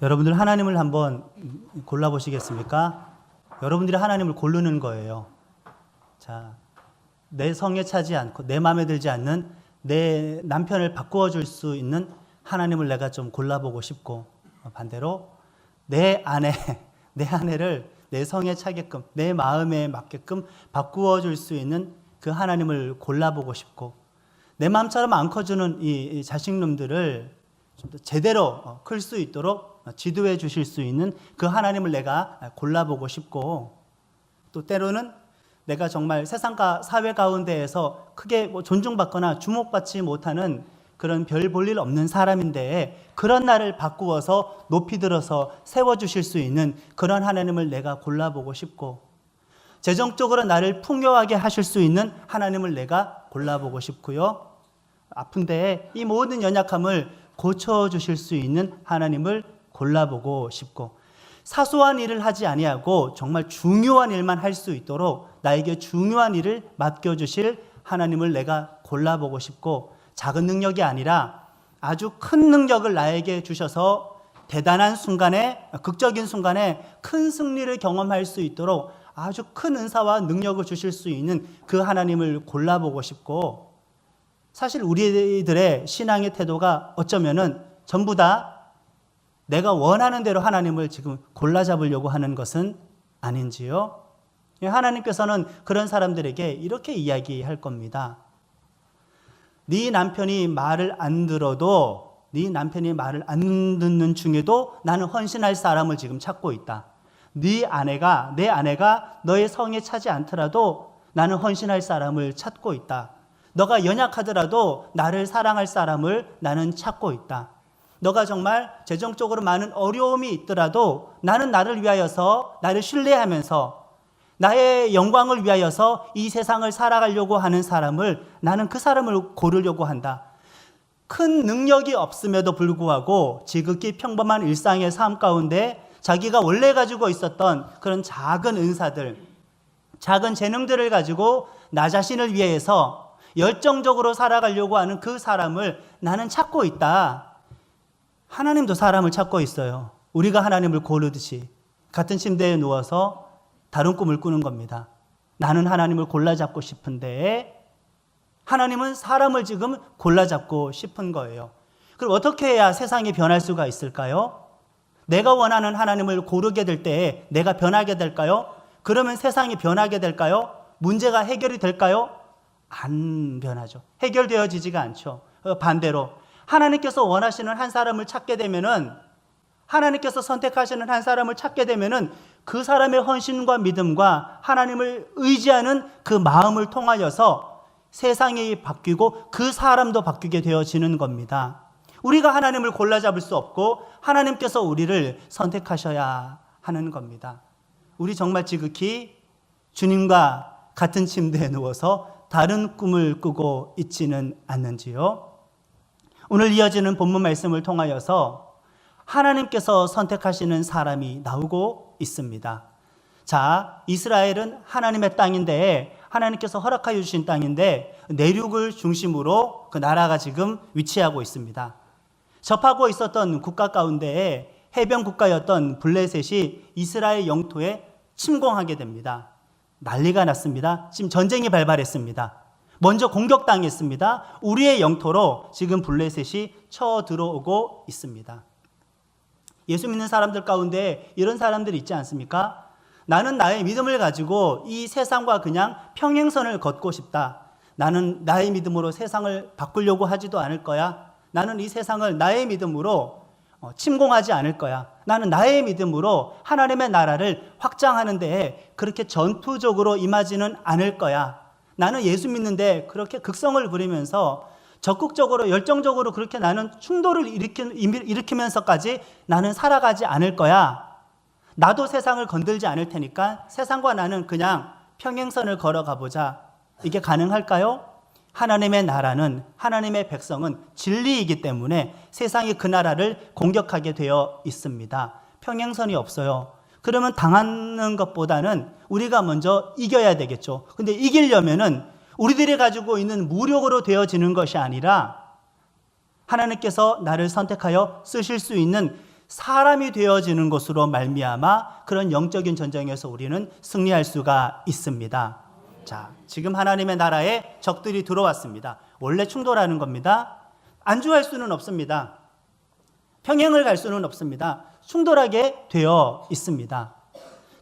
여러분들 하나님을 한번 골라보시겠습니까? 여러분들이 하나님을 고르는 거예요. 자, 내 성에 차지 않고 내 마음에 들지 않는 내 남편을 바꾸어 줄 수 있는 하나님을 내가 좀 골라보고 싶고, 반대로 내 아내, 내 아내를 내 성에 차게끔 내 마음에 맞게끔 바꾸어 줄 수 있는 그 하나님을 골라보고 싶고, 내 마음처럼 안 커주는 이 자식놈들을 좀 더 제대로 클 수 있도록 지도해 주실 수 있는 그 하나님을 내가 골라보고 싶고, 또 때로는 내가 정말 세상과 사회 가운데에서 크게 존중받거나 주목받지 못하는 그런 별 볼 일 없는 사람인데, 그런 나를 바꾸어서 높이 들어서 세워주실 수 있는 그런 하나님을 내가 골라보고 싶고, 재정적으로 나를 풍요하게 하실 수 있는 하나님을 내가 골라보고 싶고요. 아픈데 이 모든 연약함을 고쳐주실 수 있는 하나님을 골라보고 싶고, 사소한 일을 하지 아니하고 정말 중요한 일만 할 수 있도록 나에게 중요한 일을 맡겨주실 하나님을 내가 골라보고 싶고, 작은 능력이 아니라 아주 큰 능력을 나에게 주셔서 대단한 순간에, 극적인 순간에 큰 승리를 경험할 수 있도록 아주 큰 은사와 능력을 주실 수 있는 그 하나님을 골라보고 싶고, 사실 우리들의 신앙의 태도가 어쩌면은 전부 다 내가 원하는 대로 하나님을 지금 골라 잡으려고 하는 것은 아닌지요? 하나님께서는 그런 사람들에게 이렇게 이야기할 겁니다. 네 남편이 말을 안 들어도, 네 남편이 말을 안 듣는 중에도 나는 헌신할 사람을 지금 찾고 있다. 내 아내가 너의 성에 차지 않더라도 나는 헌신할 사람을 찾고 있다. 너가 연약하더라도 나를 사랑할 사람을 나는 찾고 있다. 너가 정말 재정적으로 많은 어려움이 있더라도 나는 나를 위하여서, 나를 신뢰하면서 나의 영광을 위하여서 이 세상을 살아가려고 하는 사람을, 나는 그 사람을 고르려고 한다. 큰 능력이 없음에도 불구하고 지극히 평범한 일상의 삶 가운데 자기가 원래 가지고 있었던 그런 작은 은사들, 작은 재능들을 가지고 나 자신을 위해서 열정적으로 살아가려고 하는 그 사람을 나는 찾고 있다. 하나님도 사람을 찾고 있어요. 우리가 하나님을 고르듯이 같은 침대에 누워서 다른 꿈을 꾸는 겁니다. 나는 하나님을 골라잡고 싶은데 하나님은 사람을 지금 골라잡고 싶은 거예요. 그럼 어떻게 해야 세상이 변할 수가 있을까요? 내가 원하는 하나님을 고르게 될 때에 내가 변하게 될까요? 그러면 세상이 변하게 될까요? 문제가 해결이 될까요? 안 변하죠. 해결되어지지가 않죠. 반대로 하나님께서 원하시는 한 사람을 찾게 되면은, 하나님께서 선택하시는 한 사람을 찾게 되면은 그 사람의 헌신과 믿음과 하나님을 의지하는 그 마음을 통하여서 세상이 바뀌고 그 사람도 바뀌게 되어지는 겁니다. 우리가 하나님을 골라잡을 수 없고 하나님께서 우리를 선택하셔야 하는 겁니다. 우리 정말 지극히 주님과 같은 침대에 누워서 다른 꿈을 꾸고 있지는 않는지요? 오늘 이어지는 본문 말씀을 통하여서 하나님께서 선택하시는 사람이 나오고 있습니다. 자, 이스라엘은 하나님의 땅인데, 하나님께서 허락하여 주신 땅인데 내륙을 중심으로 그 나라가 지금 위치하고 있습니다. 접하고 있었던 국가 가운데에 해변 국가였던 블레셋이 이스라엘 영토에 침공하게 됩니다. 난리가 났습니다. 지금 전쟁이 발발했습니다. 먼저 공격당했습니다. 우리의 영토로 지금 블레셋이 쳐들어오고 있습니다. 예수 믿는 사람들 가운데 이런 사람들이 있지 않습니까? 나는 나의 믿음을 가지고 이 세상과 그냥 평행선을 걷고 싶다. 나는 나의 믿음으로 세상을 바꾸려고 하지도 않을 거야. 나는 이 세상을 나의 믿음으로 침공하지 않을 거야. 나는 나의 믿음으로 하나님의 나라를 확장하는 데에 그렇게 전투적으로 임하지는 않을 거야. 나는 예수 믿는데 그렇게 극성을 부리면서 적극적으로 열정적으로 그렇게 나는 충돌을 일으키면서까지 나는 살아가지 않을 거야. 나도 세상을 건들지 않을 테니까 세상과 나는 그냥 평행선을 걸어가 보자. 이게 가능할까요? 하나님의 나라는, 하나님의 백성은 진리이기 때문에 세상이 그 나라를 공격하게 되어 있습니다. 평행선이 없어요. 그러면 당하는 것보다는 우리가 먼저 이겨야 되겠죠. 근데 이기려면은 우리들이 가지고 있는 무력으로 되어지는 것이 아니라 하나님께서 나를 선택하여 쓰실 수 있는 사람이 되어지는 것으로 말미암아 그런 영적인 전쟁에서 우리는 승리할 수가 있습니다. 자, 지금 하나님의 나라에 적들이 들어왔습니다. 원래 충돌하는 겁니다. 안주할 수는 없습니다. 평행을 갈 수는 없습니다. 충돌하게 되어 있습니다.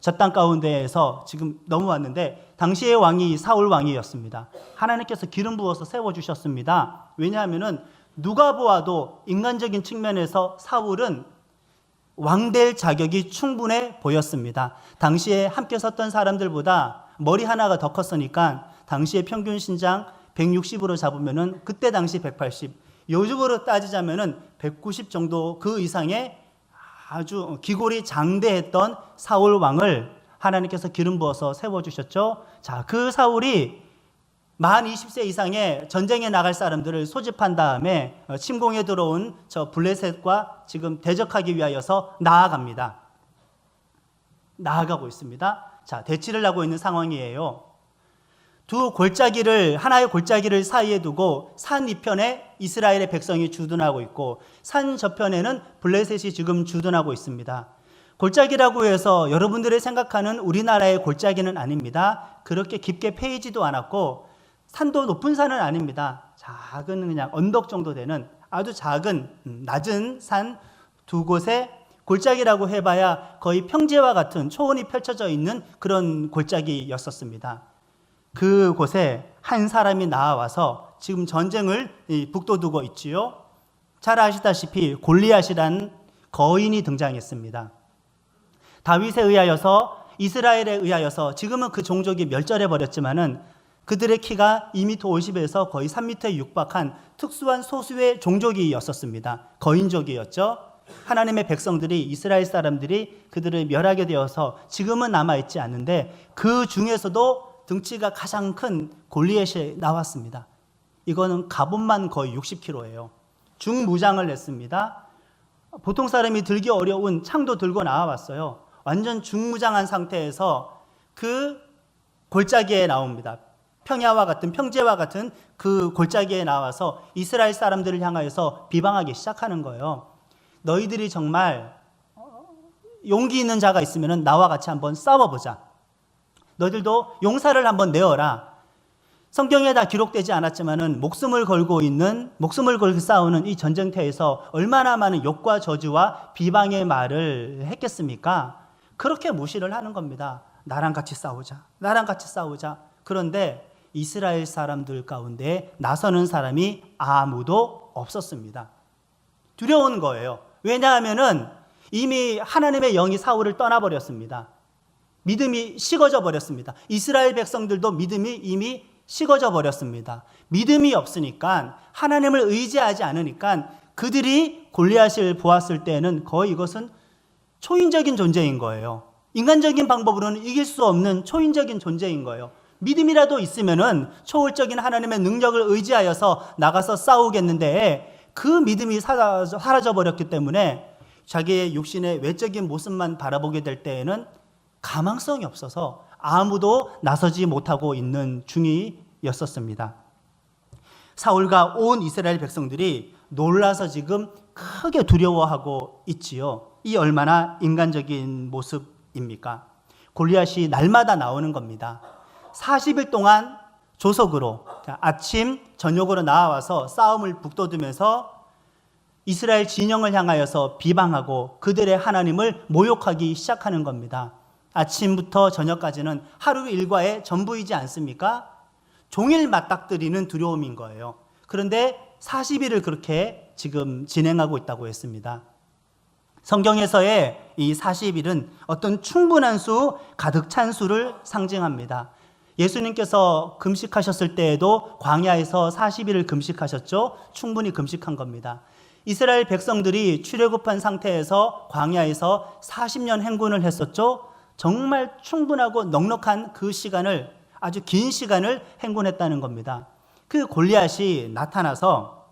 저 땅 가운데에서 지금 넘어왔는데 당시의 왕이 사울 왕이었습니다. 하나님께서 기름 부어서 세워주셨습니다. 왜냐하면 누가 보아도 인간적인 측면에서 사울은 왕될 자격이 충분해 보였습니다. 당시에 함께 섰던 사람들보다 머리 하나가 더 컸으니까 당시의 평균 신장 160으로 잡으면은 그때 당시 180, 요즘으로 따지자면은 190 정도 그 이상의 아주 기골이 장대했던 사울 왕을 하나님께서 기름 부어서 세워주셨죠. 자, 그 사울이 만 20세 이상의 전쟁에 나갈 사람들을 소집한 다음에 침공에 들어온 저 블레셋과 지금 대적하기 위하여서 나아가고 있습니다. 자, 대치를 하고 있는 상황이에요. 하나의 골짜기를 사이에 두고 산 이편에 이스라엘의 백성이 주둔하고 있고 산 저편에는 블레셋이 지금 주둔하고 있습니다. 골짜기라고 해서 여러분들이 생각하는 우리나라의 골짜기는 아닙니다. 그렇게 깊게 패이지도 않았고 산도 높은 산은 아닙니다. 작은 그냥 언덕 정도 되는 아주 작은 낮은 산 두 곳에 골짜기라고 해봐야 거의 평지와 같은 초원이 펼쳐져 있는 그런 골짜기였었습니다. 그곳에 한 사람이 나와서 지금 전쟁을 북돋우고 있지요. 잘 아시다시피 골리앗이란 거인이 등장했습니다. 다윗에 의하여서 이스라엘에 의하여서 지금은 그 종족이 멸절해 버렸지만은 그들의 키가 2m 50에서 거의 3m에 육박한 특수한 소수의 종족이었었습니다. 거인족이었죠. 하나님의 백성들이 이스라엘 사람들이 그들을 멸하게 되어서 지금은 남아있지 않는데 그 중에서도 등치가 가장 큰 골리앗이 나왔습니다. 이거는 갑옷만 거의 60kg예요. 중무장을 했습니다. 보통 사람이 들기 어려운 창도 들고 나와봤어요. 완전 중무장한 상태에서 그 골짜기에 나옵니다. 평지와 같은 그 골짜기에 나와서 이스라엘 사람들을 향하여서 비방하기 시작하는 거예요. 너희들이 정말 용기 있는 자가 있으면 나와 같이 한번 싸워보자. 너희들도 용사를 한번 내어라. 성경에 다 기록되지 않았지만은 목숨을 걸고 싸우는 이 전쟁터에서 얼마나 많은 욕과 저주와 비방의 말을 했겠습니까? 그렇게 무시를 하는 겁니다. 나랑 같이 싸우자. 그런데 이스라엘 사람들 가운데 나서는 사람이 아무도 없었습니다. 두려운 거예요. 왜냐하면은 이미 하나님의 영이 사울을 떠나버렸습니다. 믿음이 식어져 버렸습니다. 이스라엘 백성들도 믿음이 이미 식어져 버렸습니다. 믿음이 없으니까 하나님을 의지하지 않으니까 그들이 골리앗을 보았을 때는 거의 이것은 초인적인 존재인 거예요. 인간적인 방법으로는 이길 수 없는 초인적인 존재인 거예요. 믿음이라도 있으면은 초월적인 하나님의 능력을 의지하여서 나가서 싸우겠는데 그 믿음이 사라져 버렸기 때문에 자기의 육신의 외적인 모습만 바라보게 될 때에는 가망성이 없어서 아무도 나서지 못하고 있는 중이었었습니다. 사울과 온 이스라엘 백성들이 놀라서 지금 크게 두려워하고 있지요. 이 얼마나 인간적인 모습입니까? 골리앗이 날마다 나오는 겁니다. 40일 동안 조석으로 아침 저녁으로 나와서 싸움을 북돋으면서 이스라엘 진영을 향하여서 비방하고 그들의 하나님을 모욕하기 시작하는 겁니다. 아침부터 저녁까지는 하루 일과의 전부이지 않습니까? 종일 맞닥뜨리는 두려움인 거예요. 그런데 40일을 그렇게 지금 진행하고 있다고 했습니다. 성경에서의 이 40일은 어떤 충분한 수, 가득 찬 수를 상징합니다. 예수님께서 금식하셨을 때에도 광야에서 40일을 금식하셨죠. 충분히 금식한 겁니다. 이스라엘 백성들이 출애굽한 상태에서 광야에서 40년 행군을 했었죠. 정말 충분하고 넉넉한 그 시간을, 아주 긴 시간을 행군했다는 겁니다. 그 골리앗이 나타나서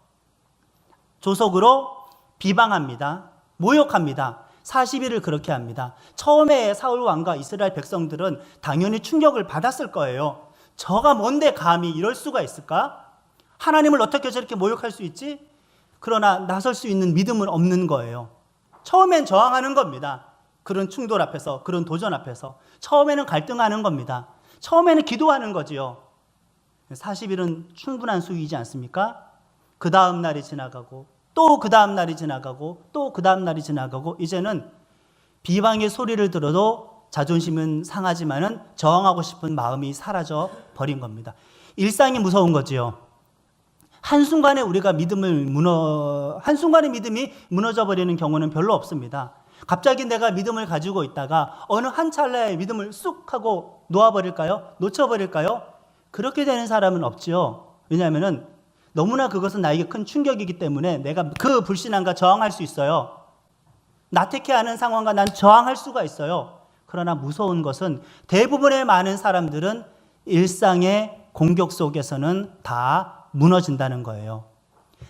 조석으로 비방합니다. 모욕합니다. 40일을 그렇게 합니다. 처음에 사울 왕과 이스라엘 백성들은 당연히 충격을 받았을 거예요. 저가 뭔데 감히 이럴 수가 있을까? 하나님을 어떻게 저렇게 모욕할 수 있지? 그러나 나설 수 있는 믿음은 없는 거예요. 처음엔 저항하는 겁니다. 그런 충돌 앞에서, 그런 도전 앞에서 처음에는 갈등하는 겁니다. 처음에는 기도하는 거지요. 40일은 충분한 수위이지 않습니까? 그 다음 날이 지나가고 또 그 다음 날이 지나가고 또 그 다음 날이 지나가고 이제는 비방의 소리를 들어도 자존심은 상하지만은 저항하고 싶은 마음이 사라져 버린 겁니다. 일상이 무서운 거지요. 한순간에 한순간에 믿음이 무너져 버리는 경우는 별로 없습니다. 갑자기 내가 믿음을 가지고 있다가 어느 한 찰나에 믿음을 쑥 하고 놓아버릴까요? 놓쳐버릴까요? 그렇게 되는 사람은 없지요. 왜냐하면은 너무나 그것은 나에게 큰 충격이기 때문에 내가 그 불신앙과 저항할 수 있어요. 나태케 하는 상황과 난 저항할 수가 있어요. 그러나 무서운 것은 대부분의 많은 사람들은 일상의 공격 속에서는 다 무너진다는 거예요.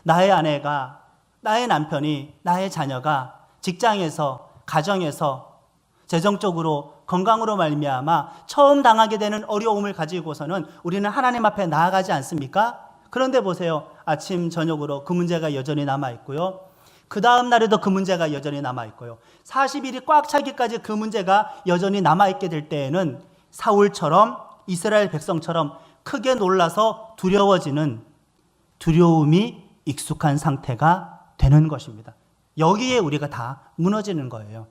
나의 아내가, 나의 남편이, 나의 자녀가 직장에서, 가정에서 재정적으로, 건강으로 말미암아 처음 당하게 되는 어려움을 가지고서는 우리는 하나님 앞에 나아가지 않습니까? 그런데 보세요. 아침, 저녁으로 그 문제가 여전히 남아있고요. 그 다음 날에도 그 문제가 여전히 남아있고요. 40일이 꽉 차기까지 그 문제가 여전히 남아있게 될 때에는 사울처럼, 이스라엘 백성처럼 크게 놀라서 두려워지는 두려움이 익숙한 상태가 되는 것입니다. 여기에 우리가 다 무너지는 거예요.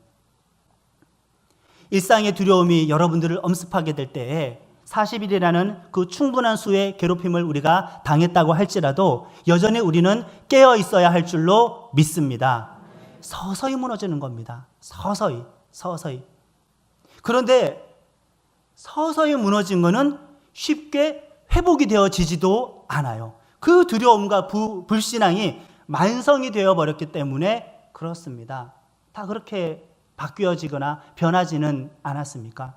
일상의 두려움이 여러분들을 엄습하게 될 때에 40일이라는 그 충분한 수의 괴롭힘을 우리가 당했다고 할지라도 여전히 우리는 깨어 있어야 할 줄로 믿습니다. 서서히 무너지는 겁니다. 서서히. 그런데 서서히 무너진 것은 쉽게 회복이 되어지지도 않아요. 그 두려움과 불신앙이 만성이 되어버렸기 때문에 그렇습니다. 다 그렇게 바뀌어지거나 변하지는 않았습니까?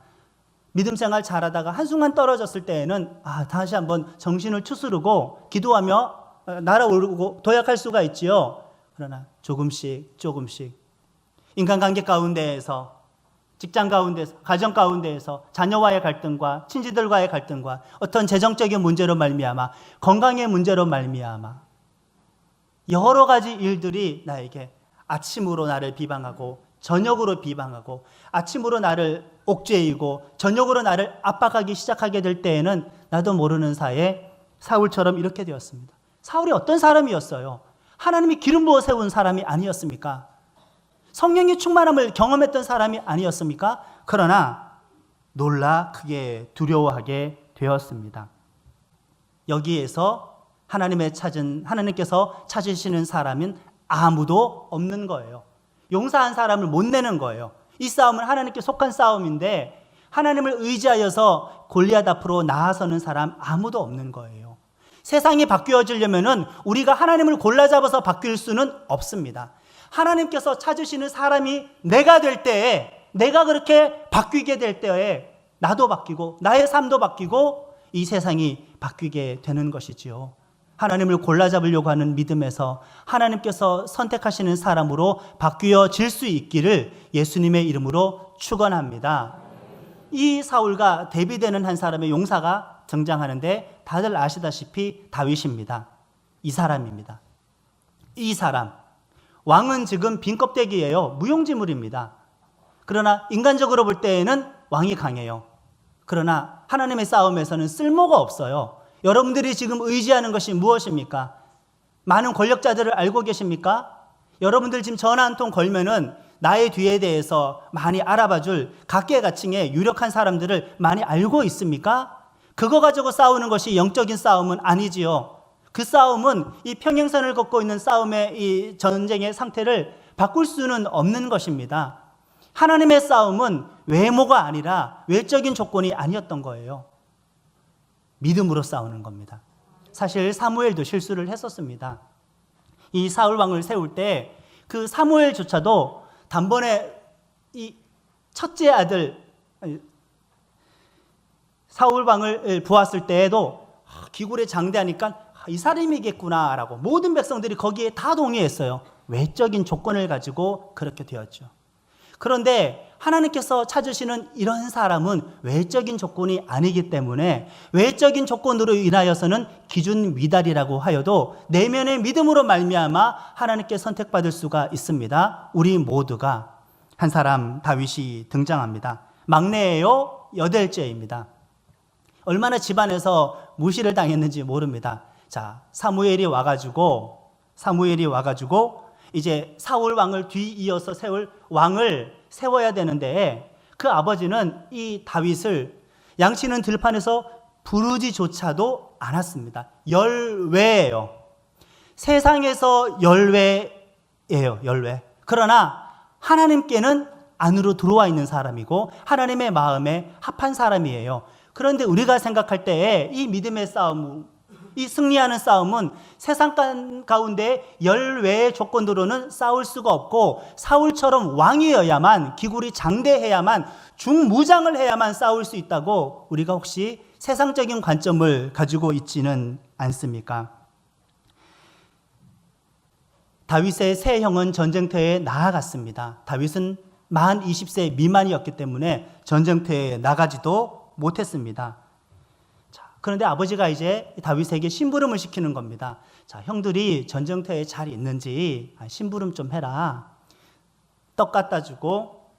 믿음 생활 잘하다가 한순간 떨어졌을 때에는 다시 한번 정신을 추스르고 기도하며 날아오르고 도약할 수가 있지요. 그러나 조금씩 인간관계 가운데에서, 직장 가운데에서, 가정 가운데에서 자녀와의 갈등과 친지들과의 갈등과 어떤 재정적인 문제로 말미암아, 건강의 문제로 말미암아 여러 가지 일들이 나에게 아침으로 나를 비방하고 저녁으로 비방하고 아침으로 나를 옥죄이고 저녁으로 나를 압박하기 시작하게 될 때에는 나도 모르는 사이에 사울처럼 이렇게 되었습니다. 사울이 어떤 사람이었어요? 하나님이 기름 부어 세운 사람이 아니었습니까? 성령의 충만함을 경험했던 사람이 아니었습니까? 그러나 놀라 크게 두려워하게 되었습니다. 여기에서 하나님께서 찾으시는 사람은 아무도 없는 거예요. 용사한 사람을 못 내는 거예요. 이 싸움은 하나님께 속한 싸움인데 하나님을 의지하여서 골리앗 앞으로 나아서는 사람 아무도 없는 거예요. 세상이 바뀌어지려면은 우리가 하나님을 골라잡아서 바뀔 수는 없습니다. 하나님께서 찾으시는 사람이 내가 될 때에, 내가 그렇게 바뀌게 될 때에 나도 바뀌고 나의 삶도 바뀌고 이 세상이 바뀌게 되는 것이지요. 하나님을 골라잡으려고 하는 믿음에서 하나님께서 선택하시는 사람으로 바뀌어질 수 있기를 예수님의 이름으로 축원합니다. 이 사울과 대비되는 한 사람의 용사가 등장하는데 다들 아시다시피 다윗입니다. 이 사람입니다. 이 사람. 왕은 지금 빈 껍데기예요. 무용지물입니다. 그러나 인간적으로 볼 때에는 왕이 강해요. 그러나 하나님의 싸움에서는 쓸모가 없어요. 여러분들이 지금 의지하는 것이 무엇입니까? 많은 권력자들을 알고 계십니까? 여러분들 지금 전화 한 통 걸면은 나의 뒤에 대해서 많이 알아봐줄 각계각층의 유력한 사람들을 많이 알고 있습니까? 그거 가지고 싸우는 것이 영적인 싸움은 아니지요. 그 싸움은 이 평행선을 걷고 있는 싸움의 이 전쟁의 상태를 바꿀 수는 없는 것입니다. 하나님의 싸움은 외모가 아니라 외적인 조건이 아니었던 거예요. 믿음으로 싸우는 겁니다. 사실 사무엘도 실수를 했었습니다. 이 사울 왕을 세울 때 그 사무엘조차도 단번에 이 첫째 아들 사울 왕을 보았을 때에도 기굴에 장대하니까 이 사람이겠구나라고 모든 백성들이 거기에 다 동의했어요. 외적인 조건을 가지고 그렇게 되었죠. 그런데 하나님께서 찾으시는 이런 사람은 외적인 조건이 아니기 때문에 외적인 조건으로 인하여서는 기준 미달이라고 하여도 내면의 믿음으로 말미암아 하나님께 선택받을 수가 있습니다. 우리 모두가. 한 사람 다윗이 등장합니다. 막내예요, 여덟째입니다. 얼마나 집안에서 무시를 당했는지 모릅니다. 자, 사무엘이 와가지고 이제 사울 왕을 뒤이어서 세울 왕을 세워야 되는데 그 아버지는 이 다윗을 양치는 들판에서 부르지조차도 않았습니다. 열외예요. 세상에서 열외예요. 열외. 그러나 하나님께는 안으로 들어와 있는 사람이고 하나님의 마음에 합한 사람이에요. 그런데 우리가 생각할 때에 이 믿음의 싸움, 이 승리하는 싸움은 세상 가운데 열외의 조건으로는 싸울 수가 없고 사울처럼 왕이어야만, 기굴이 장대해야만, 중무장을 해야만 싸울 수 있다고 우리가 혹시 세상적인 관점을 가지고 있지는 않습니까? 다윗의 세 형은 전쟁터에 나아갔습니다. 다윗은 만 20세 미만이었기 때문에 전쟁터에 나가지도 못했습니다. 그런데 아버지가 이제 다윗에게 심부름을 시키는 겁니다. 자, 형들이 전쟁터에 잘 있는지 심부름 좀 해라. 떡 갖다 주고,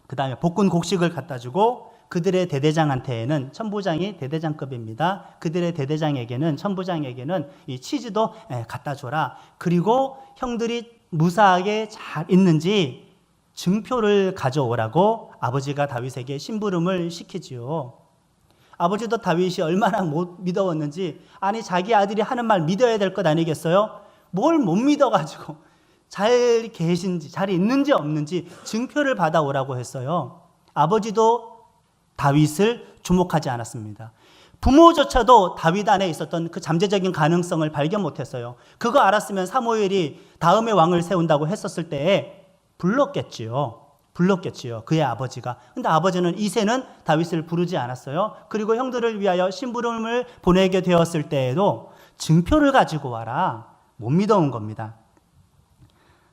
그 다음에 볶은 곡식을 갖다 주고, 그들의 대대장한테는, 천부장이 대대장급입니다. 그들의 대대장에게는, 천부장에게는 이 치즈도 갖다 줘라. 그리고 형들이 무사하게 잘 있는지 증표를 가져오라고 아버지가 다윗에게 심부름을 시키지요. 아버지도 다윗이 얼마나 못 믿어왔는지, 아니 자기 아들이 하는 말 믿어야 될 것 아니겠어요? 뭘 못 믿어가지고 잘 계신지 잘 있는지 없는지 증표를 받아오라고 했어요. 아버지도 다윗을 주목하지 않았습니다. 부모조차도 다윗 안에 있었던 그 잠재적인 가능성을 발견 못했어요. 그거 알았으면 사무엘이 다음에 왕을 세운다고 했었을 때에 불렀겠지요. 그의 아버지가. 근데 아버지는 이새는 다윗을 부르지 않았어요. 그리고 형들을 위하여 심부름을 보내게 되었을 때에도 증표를 가지고 와라. 못 믿어온 겁니다.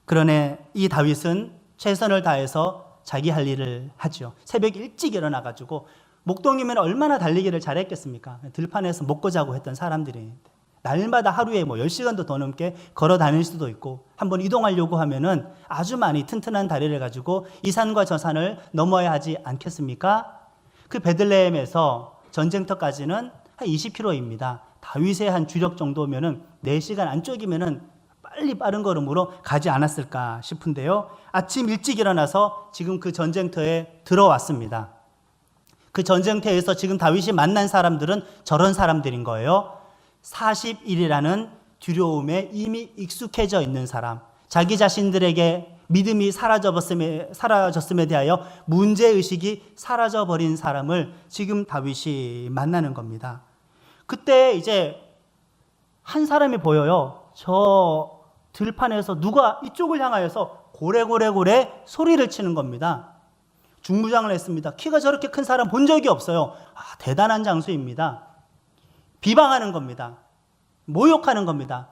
그러나 이 다윗은 최선을 다해서 자기 할 일을 하죠. 새벽 일찍 일어나가지고 목동이면 얼마나 달리기를 잘했겠습니까? 들판에서 먹고 자고 했던 사람들이 날마다 하루에 10시간도 더 넘게 걸어 다닐 수도 있고 한번 이동하려고 하면은 아주 많이 튼튼한 다리를 가지고 이 산과 저 산을 넘어야 하지 않겠습니까? 그 베들레헴에서 전쟁터까지는 한 20km입니다. 다윗의 한 주력 정도면은 4시간 안쪽이면은 빨리 빠른 걸음으로 가지 않았을까 싶은데요. 아침 일찍 일어나서 지금 그 전쟁터에 들어왔습니다. 그 전쟁터에서 지금 다윗이 만난 사람들은 저런 사람들인 거예요. 40일이라는 두려움에 이미 익숙해져 있는 사람, 자기 자신들에게 믿음이 사라졌음에 대하여 문제의식이 사라져버린 사람을 지금 다윗이 만나는 겁니다. 그때 이제 한 사람이 보여요. 저 들판에서 누가 이쪽을 향하여서 고래고래고래 소리를 치는 겁니다. 중무장을 했습니다. 키가 저렇게 큰 사람 본 적이 없어요. 대단한 장수입니다. 비방하는 겁니다. 모욕하는 겁니다.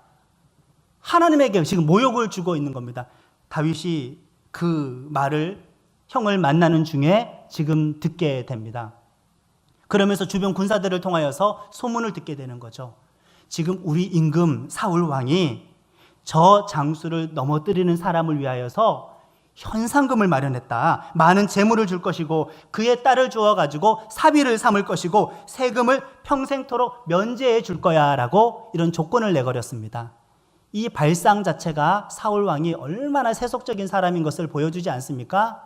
하나님에게 지금 모욕을 주고 있는 겁니다. 다윗이 그 말을 형을 만나는 중에 지금 듣게 됩니다. 그러면서 주변 군사들을 통하여서 소문을 듣게 되는 거죠. 지금 우리 임금 사울 왕이 저 장수를 넘어뜨리는 사람을 위하여서 현상금을 마련했다. 많은 재물을 줄 것이고 그의 딸을 주어가지고 사비를 삼을 것이고 세금을 평생토록 면제해 줄 거야 라고 이런 조건을 내걸었습니다. 이 발상 자체가 사울 왕이 얼마나 세속적인 사람인 것을 보여주지 않습니까?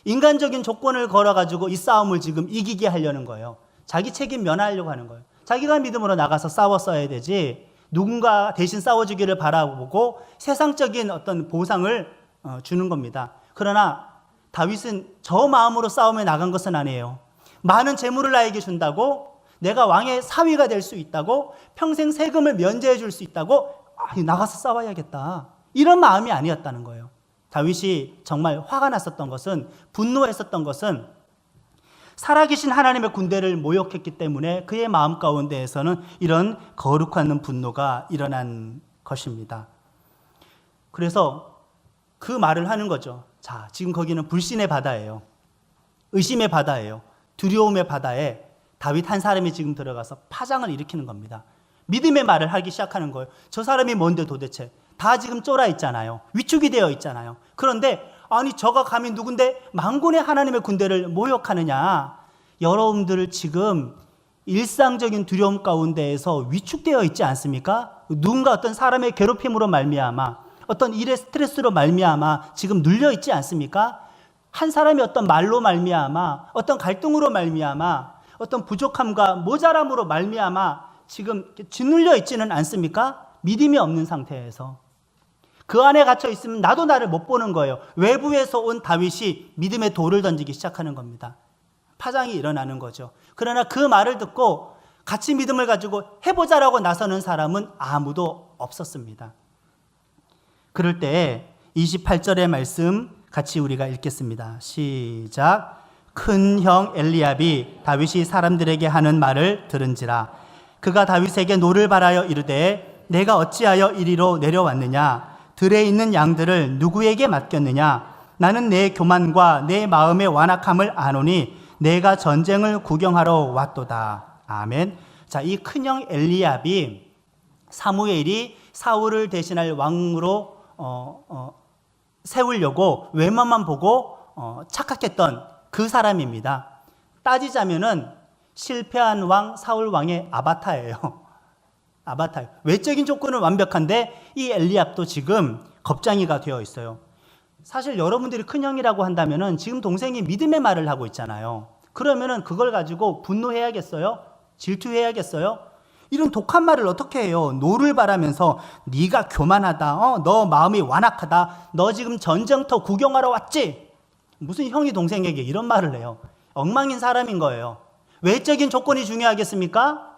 인간적인 조건을 걸어가지고 이 싸움을 지금 이기게 하려는 거예요. 자기 책임 면하려고 하는 거예요. 자기가 믿음으로 나가서 싸웠어야 되지 누군가 대신 싸워주기를 바라보고 세상적인 어떤 보상을 주는 겁니다. 그러나 다윗은 저 마음으로 싸움에 나간 것은 아니에요. 많은 재물을 나에게 준다고, 내가 왕의 사위가 될 수 있다고, 평생 세금을 면제해 줄 수 있다고, 나가서 싸워야겠다. 이런 마음이 아니었다는 거예요. 다윗이 정말 화가 났었던 것은, 분노했었던 것은 살아계신 하나님의 군대를 모욕했기 때문에 그의 마음 가운데에서는 이런 거룩한 분노가 일어난 것입니다. 그래서 그 말을 하는 거죠. 자, 지금 거기는 불신의 바다예요. 의심의 바다예요. 두려움의 바다에 다윗 한 사람이 지금 들어가서 파장을 일으키는 겁니다. 믿음의 말을 하기 시작하는 거예요. 저 사람이 뭔데 도대체? 다 지금 쫄아 있잖아요. 위축이 되어 있잖아요. 그런데 아니 저가 감히 누군데 만군의 하나님의 군대를 모욕하느냐. 여러분들 지금 일상적인 두려움 가운데에서 위축되어 있지 않습니까? 누군가 어떤 사람의 괴롭힘으로 말미암아 어떤 일의 스트레스로 말미암아 지금 눌려 있지 않습니까? 한 사람이 어떤 말로 말미암아 어떤 갈등으로 말미암아 어떤 부족함과 모자람으로 말미암아 지금 짓눌려 있지는 않습니까? 믿음이 없는 상태에서 그 안에 갇혀 있으면 나도 나를 못 보는 거예요. 외부에서 온 다윗이 믿음의 돌을 던지기 시작하는 겁니다. 파장이 일어나는 거죠. 그러나 그 말을 듣고 같이 믿음을 가지고 해보자라고 나서는 사람은 아무도 없었습니다. 그럴 때 28절의 말씀 같이 우리가 읽겠습니다. 시작. 큰 형 엘리압이 다윗이 사람들에게 하는 말을 들은지라. 그가 다윗에게 노를 바라여 이르되 내가 어찌하여 이리로 내려왔느냐. 들에 있는 양들을 누구에게 맡겼느냐. 나는 내 교만과 내 마음의 완악함을 아노니 내가 전쟁을 구경하러 왔도다. 아멘. 자, 이 큰형 엘리압이 사무엘이 사울을 대신할 왕으로 세우려고 외모만 보고 착각했던 그 사람입니다. 따지자면은 실패한 왕 사울 왕의 아바타예요. 아바타. 외적인 조건은 완벽한데 이 엘리압도 지금 겁쟁이가 되어 있어요. 사실 여러분들이 큰형이라고 한다면은 지금 동생이 믿음의 말을 하고 있잖아요. 그러면은 그걸 가지고 분노해야겠어요? 질투해야겠어요? 이런 독한 말을 어떻게 해요? 노를 바라면서 네가 교만하다. 너 마음이 완악하다. 너 지금 전쟁터 구경하러 왔지? 무슨 형이 동생에게 이런 말을 해요? 엉망인 사람인 거예요. 외적인 조건이 중요하겠습니까?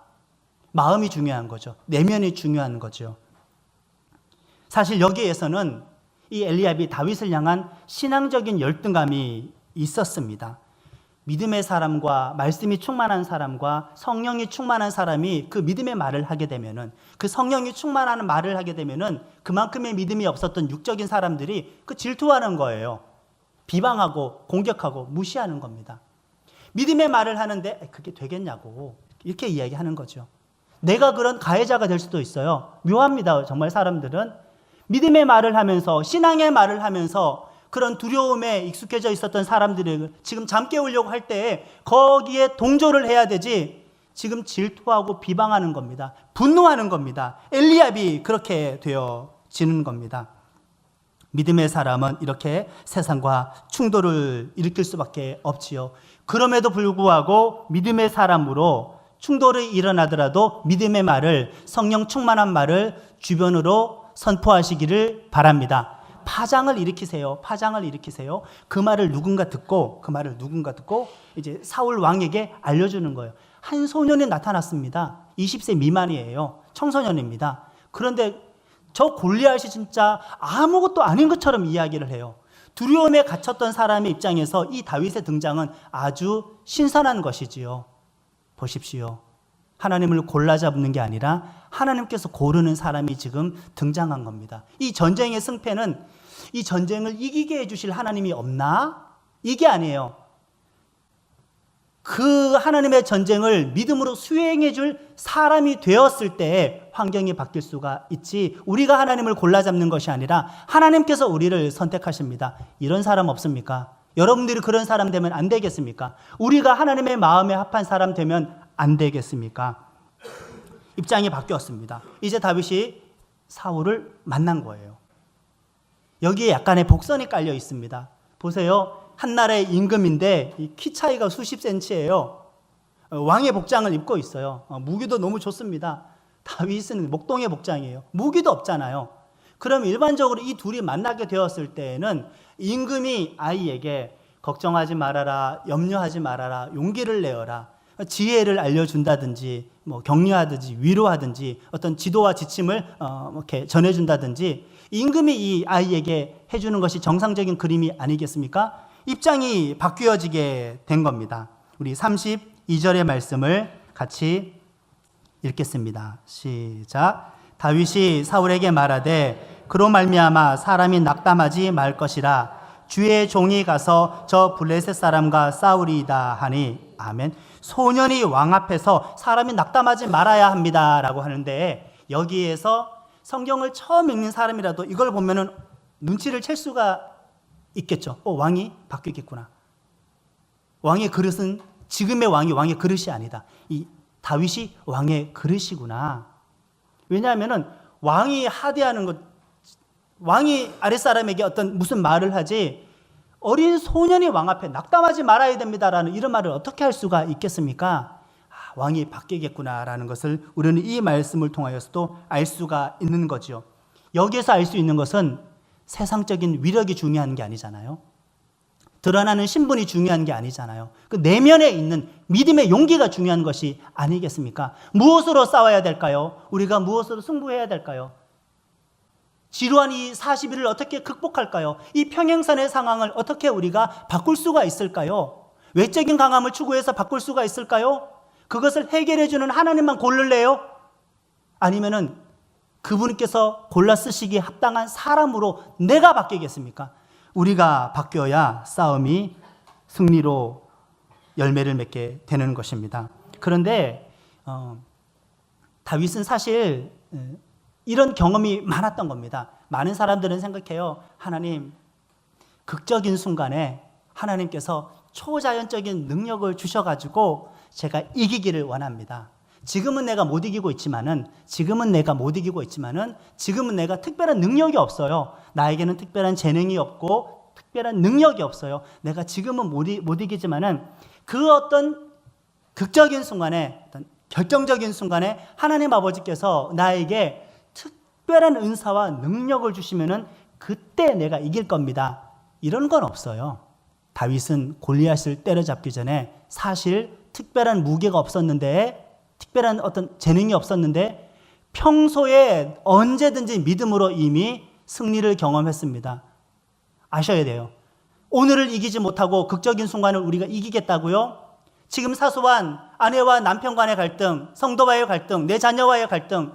마음이 중요한 거죠. 내면이 중요한 거죠. 사실 여기에서는 이 엘리압이 다윗을 향한 신앙적인 열등감이 있었습니다. 믿음의 사람과 말씀이 충만한 사람과 성령이 충만한 사람이 그 믿음의 말을 하게 되면은 그 성령이 충만한 말을 하게 되면은 그만큼의 믿음이 없었던 육적인 사람들이 그 질투하는 거예요. 비방하고 공격하고 무시하는 겁니다. 믿음의 말을 하는데 그게 되겠냐고 이렇게 이야기하는 거죠. 내가 그런 가해자가 될 수도 있어요. 묘합니다. 정말 사람들은 믿음의 말을 하면서 신앙의 말을 하면서 그런 두려움에 익숙해져 있었던 사람들이 지금 잠 깨우려고 할 때 거기에 동조를 해야 되지 지금 질투하고 비방하는 겁니다. 분노하는 겁니다. 엘리압이 그렇게 되어지는 겁니다. 믿음의 사람은 이렇게 세상과 충돌을 일으킬 수밖에 없지요. 그럼에도 불구하고 믿음의 사람으로 충돌이 일어나더라도 믿음의 말을 성령 충만한 말을 주변으로 선포하시기를 바랍니다. 파장을 일으키세요. 파장을 일으키세요. 그 말을 누군가 듣고 이제 사울 왕에게 알려주는 거예요. 한 소년이 나타났습니다. 20세 미만이에요. 청소년입니다. 그런데 저 골리앗이 진짜 아무것도 아닌 것처럼 이야기를 해요. 두려움에 갇혔던 사람의 입장에서 이 다윗의 등장은 아주 신선한 것이지요. 보십시오. 하나님을 골라 잡는 게 아니라 하나님께서 고르는 사람이 지금 등장한 겁니다. 이 전쟁의 승패는 이 전쟁을 이기게 해주실 하나님이 없나? 이게 아니에요. 그 하나님의 전쟁을 믿음으로 수행해 줄 사람이 되었을 때 환경이 바뀔 수가 있지 우리가 하나님을 골라 잡는 것이 아니라 하나님께서 우리를 선택하십니다. 이런 사람 없습니까? 여러분들이 그런 사람 되면 안 되겠습니까? 우리가 하나님의 마음에 합한 사람 되면 안 되겠습니까? 입장이 바뀌었습니다. 이제 다윗이 사울을 만난 거예요. 여기에 약간의 복선이 깔려 있습니다. 보세요. 한나라의 임금인데 키 차이가 수십 센치예요. 왕의 복장을 입고 있어요. 무기도 너무 좋습니다. 다윗은 목동의 복장이에요. 무기도 없잖아요. 그럼 일반적으로 이 둘이 만나게 되었을 때에는 임금이 아이에게 걱정하지 말아라, 염려하지 말아라, 용기를 내어라, 지혜를 알려준다든지, 격려하든지, 위로하든지, 어떤 지도와 지침을 이렇게 전해준다든지, 임금이 이 아이에게 해주는 것이 정상적인 그림이 아니겠습니까? 입장이 바뀌어지게 된 겁니다. 우리 32절의 말씀을 같이 읽겠습니다. 시작. 다윗이 사울에게 말하되 그로 말미암아 사람이 낙담하지 말 것이라. 주의 종이 가서 저 블레셋 사람과 싸우리이다 하니 아멘. 소년이 왕 앞에서 사람이 낙담하지 말아야 합니다 라고 하는데, 여기에서 성경을 처음 읽는 사람이라도 이걸 보면은 눈치를 챌 수가 있겠죠. 왕이 바뀌겠구나. 왕의 그릇은 지금의 왕의 그릇이 아니다. 이 다윗이 왕의 그릇이구나. 왜냐하면은 왕이 하대하는 것, 왕이 아랫사람에게 어떤 무슨 말을 하지, 어린 소년이 왕 앞에 낙담하지 말아야 됩니다라는 이런 말을 어떻게 할 수가 있겠습니까? 왕이 바뀌겠구나라는 것을 우리는 이 말씀을 통하여서도 알 수가 있는 거죠. 여기에서 알 수 있는 것은 세상적인 위력이 중요한 게 아니잖아요. 드러나는 신분이 중요한 게 아니잖아요. 그 내면에 있는 믿음의 용기가 중요한 것이 아니겠습니까? 무엇으로 싸워야 될까요? 우리가 무엇으로 승부해야 될까요? 지루한 이 40일을 어떻게 극복할까요? 이 평행선의 상황을 어떻게 우리가 바꿀 수가 있을까요? 외적인 강함을 추구해서 바꿀 수가 있을까요? 그것을 해결해 주는 하나님만 고를래요? 아니면은 그분께서 골라 쓰시기에 합당한 사람으로 내가 바뀌겠습니까? 우리가 바뀌어야 싸움이 승리로 열매를 맺게 되는 것입니다. 그런데 다윗은 사실 이런 경험이 많았던 겁니다. 많은 사람들은 생각해요. 하나님, 극적인 순간에 하나님께서 초자연적인 능력을 주셔가지고 제가 이기기를 원합니다. 지금은 내가 못 이기고 있지만은 지금은 내가 특별한 능력이 없어요. 나에게는 특별한 재능이 없고 특별한 능력이 없어요. 내가 지금은 못 이기지만은 그 어떤 극적인 순간에, 어떤 결정적인 순간에 하나님 아버지께서 나에게 특별한 은사와 능력을 주시면은 그때 내가 이길 겁니다. 이런 건 없어요. 다윗은 골리앗을 때려잡기 전에 사실 특별한 무게가 없었는데, 특별한 어떤 재능이 없었는데 평소에 언제든지 믿음으로 이미 승리를 경험했습니다. 아셔야 돼요. 오늘을 이기지 못하고 극적인 순간을 우리가 이기겠다고요? 지금 사소한 아내와 남편 간의 갈등, 성도와의 갈등, 내 자녀와의 갈등,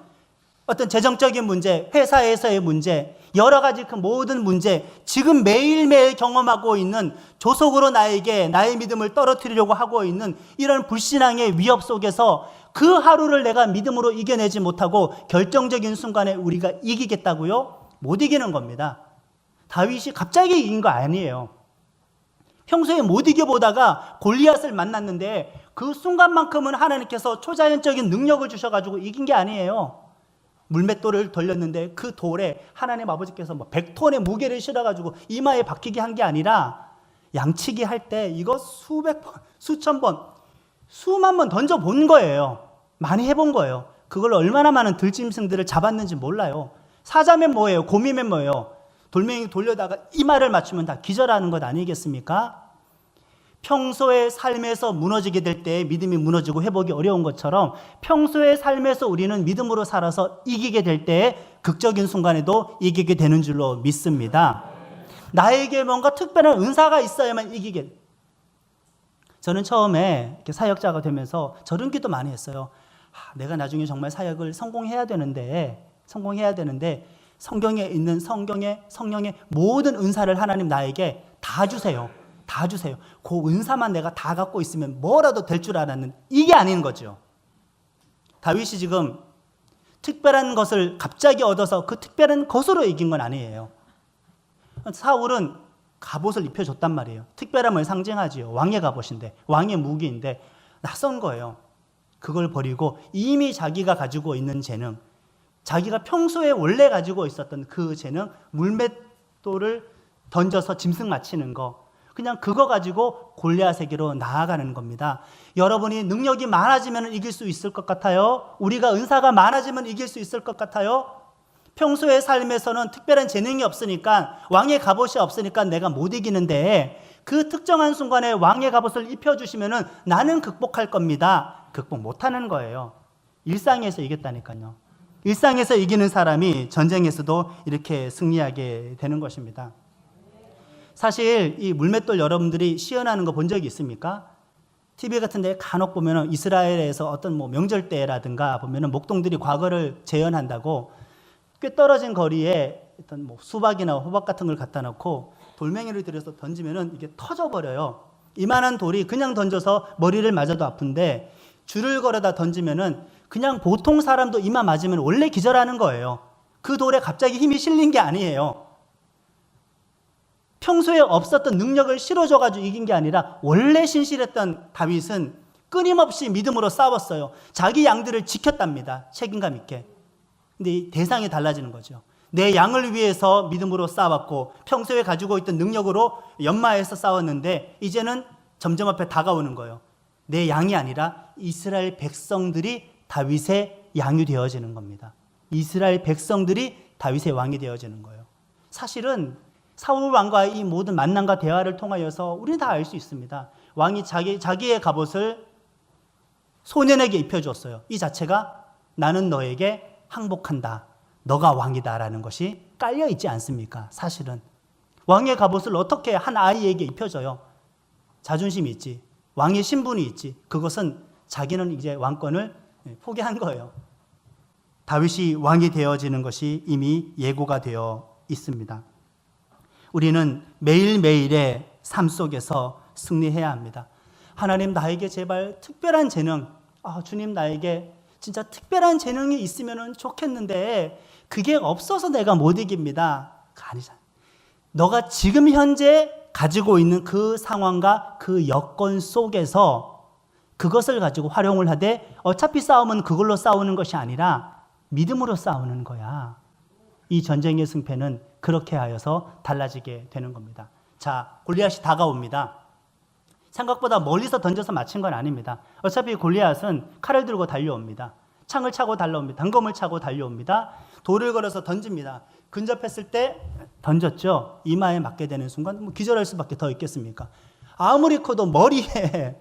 어떤 재정적인 문제, 회사에서의 문제, 여러 가지 그 모든 문제, 지금 매일매일 경험하고 있는, 조속으로 나에게 나의 믿음을 떨어뜨리려고 하고 있는 이런 불신앙의 위협 속에서 그 하루를 내가 믿음으로 이겨내지 못하고 결정적인 순간에 우리가 이기겠다고요? 못 이기는 겁니다. 다윗이 갑자기 이긴 거 아니에요. 평소에 못 이겨보다가 골리앗을 만났는데 그 순간만큼은 하나님께서 초자연적인 능력을 주셔가지고 이긴 게 아니에요. 물맷돌을 돌렸는데 그 돌에 하나님 아버지께서 100톤의 무게를 실어가지고 이마에 박히게 한 게 아니라, 양치기 할 때 이거 수백 번, 수천 번, 수만 번 던져본 거예요. 많이 해본 거예요. 그걸 얼마나 많은 들짐승들을 잡았는지 몰라요. 사자면 뭐예요? 곰이면 뭐예요? 돌멩이 돌려다가 이마를 맞추면 다 기절하는 것 아니겠습니까? 평소의 삶에서 무너지게 될 때 믿음이 무너지고 회복이 어려운 것처럼 평소의 삶에서 우리는 믿음으로 살아서 이기게 될 때 극적인 순간에도 이기게 되는 줄로 믿습니다. 나에게 뭔가 특별한 은사가 있어야만 이기게. 저는 처음에 이렇게 사역자가 되면서 저런 기도 많이 했어요. 내가 나중에 정말 사역을 성공해야 되는데 성경에 있는 성령의 모든 은사를 하나님 나에게 다 주세요. 다 주세요. 그 은사만 내가 다 갖고 있으면 뭐라도 될 줄 알았는, 이게 아닌 거죠. 다윗이 지금 특별한 것을 갑자기 얻어서 그 특별한 것으로 이긴 건 아니에요. 사울은 갑옷을 입혀줬단 말이에요. 특별함을 상징하지요. 왕의 갑옷인데, 왕의 무기인데 낯선 거예요. 그걸 버리고 이미 자기가 가지고 있는 재능, 자기가 평소에 원래 가지고 있었던 그 재능, 물맷돌을 던져서 짐승 맞히는 거, 그냥 그거 가지고 골리앗에게로 나아가는 겁니다. 여러분이 능력이 많아지면 이길 수 있을 것 같아요? 우리가 은사가 많아지면 이길 수 있을 것 같아요? 평소의 삶에서는 특별한 재능이 없으니까, 왕의 갑옷이 없으니까 내가 못 이기는데 그 특정한 순간에 왕의 갑옷을 입혀주시면 나는 극복할 겁니다. 극복 못하는 거예요. 일상에서 이겼다니까요. 일상에서 이기는 사람이 전쟁에서도 이렇게 승리하게 되는 것입니다. 사실 이 물맷돌 여러분들이 시연하는 거 본 적이 있습니까? TV 같은 데 간혹 보면은 이스라엘에서 어떤 명절 때라든가 보면은 목동들이 과거를 재현한다고 꽤 떨어진 거리에 어떤 수박이나 호박 같은 걸 갖다 놓고 돌멩이를 들여서 던지면은 이게 터져버려요. 이만한 돌이 그냥 던져서 머리를 맞아도 아픈데 줄을 걸어다 던지면은 그냥 보통 사람도 이마 맞으면 원래 기절하는 거예요. 그 돌에 갑자기 힘이 실린 게 아니에요. 평소에 없었던 능력을 실어줘가지고 이긴 게 아니라 원래 신실했던 다윗은 끊임없이 믿음으로 싸웠어요. 자기 양들을 지켰답니다. 책임감 있게. 근데 이 대상이 달라지는 거죠. 내 양을 위해서 믿음으로 싸웠고 평소에 가지고 있던 능력으로 연마해서 싸웠는데 이제는 점점 앞에 다가오는 거예요. 내 양이 아니라 이스라엘 백성들이 다윗의 양이 되어지는 겁니다. 이스라엘 백성들이 다윗의 왕이 되어지는 거예요. 사실은 사울 왕과의 이 모든 만남과 대화를 통하여서 우리는 다 알 수 있습니다. 왕이 자기의 갑옷을 소년에게 입혀주었어요. 이 자체가 나는 너에게 항복한다, 너가 왕이다라는 것이 깔려 있지 않습니까? 사실은 왕의 갑옷을 어떻게 한 아이에게 입혀줘요? 자존심이 있지, 왕의 신분이 있지. 그것은 자기는 이제 왕권을 포기한 거예요. 다윗이 왕이 되어지는 것이 이미 예고가 되어 있습니다. 우리는 매일매일의 삶 속에서 승리해야 합니다. 하나님, 나에게 제발 특별한 재능, 주님 나에게 진짜 특별한 재능이 있으면 좋겠는데 그게 없어서 내가 못 이깁니다. 아니잖아. 너가 지금 현재 가지고 있는 그 상황과 그 여건 속에서 그것을 가지고 활용을 하되 어차피 싸움은 그걸로 싸우는 것이 아니라 믿음으로 싸우는 거야. 이 전쟁의 승패는 그렇게 하여서 달라지게 되는 겁니다. 자, 골리앗이 다가옵니다. 생각보다 멀리서 던져서 맞힌 건 아닙니다. 어차피 골리앗은 칼을 들고 달려옵니다. 창을 차고 달려옵니다. 단검을 차고 달려옵니다. 돌을 걸어서 던집니다. 근접했을 때 던졌죠. 이마에 맞게 되는 순간 기절할 수밖에 더 있겠습니까? 아무리 커도 머리에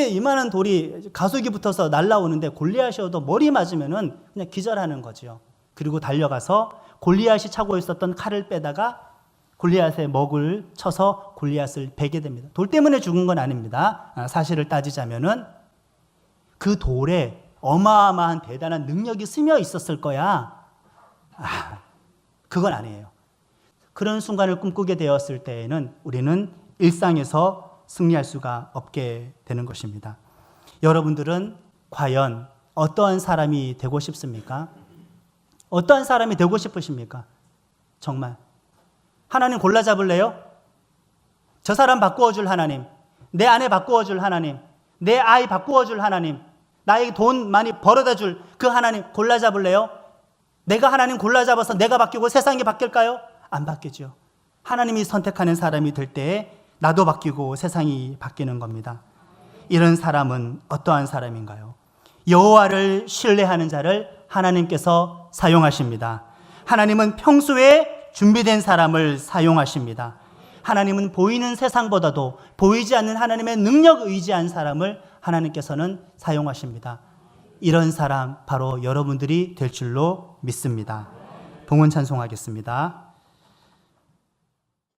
이만한 돌이 가속이 붙어서 날아오는데 골리앗이어도 머리 맞으면은 그냥 기절하는 거죠. 그리고 달려가서 골리앗이 차고 있었던 칼을 빼다가 골리앗의 목을 쳐서 골리앗을 베게 됩니다. 돌 때문에 죽은 건 아닙니다. 사실을 따지자면은 그 돌에 어마어마한 대단한 능력이 스며 있었을 거야. 그건 아니에요. 그런 순간을 꿈꾸게 되었을 때에는 우리는 일상에서 승리할 수가 없게 되는 것입니다. 여러분들은 과연 어떠한 사람이 되고 싶습니까? 어떠한 사람이 되고 싶으십니까? 정말 하나님 골라 잡을래요? 저 사람 바꾸어줄 하나님, 내 아내 바꾸어줄 하나님, 내 아이 바꾸어줄 하나님, 나에게 돈 많이 벌어다 줄 그 하나님 골라 잡을래요? 내가 하나님 골라 잡아서 내가 바뀌고 세상이 바뀔까요? 안 바뀌죠. 하나님이 선택하는 사람이 될 때에 나도 바뀌고 세상이 바뀌는 겁니다. 이런 사람은 어떠한 사람인가요? 여호와를 신뢰하는 자를 하나님께서 사용하십니다. 하나님은 평소에 준비된 사람을 사용하십니다. 하나님은 보이는 세상보다도 보이지 않는 하나님의 능력 의지한 사람을 하나님께서는 사용하십니다. 이런 사람 바로 여러분들이 될 줄로 믿습니다. 봉헌 찬송하겠습니다.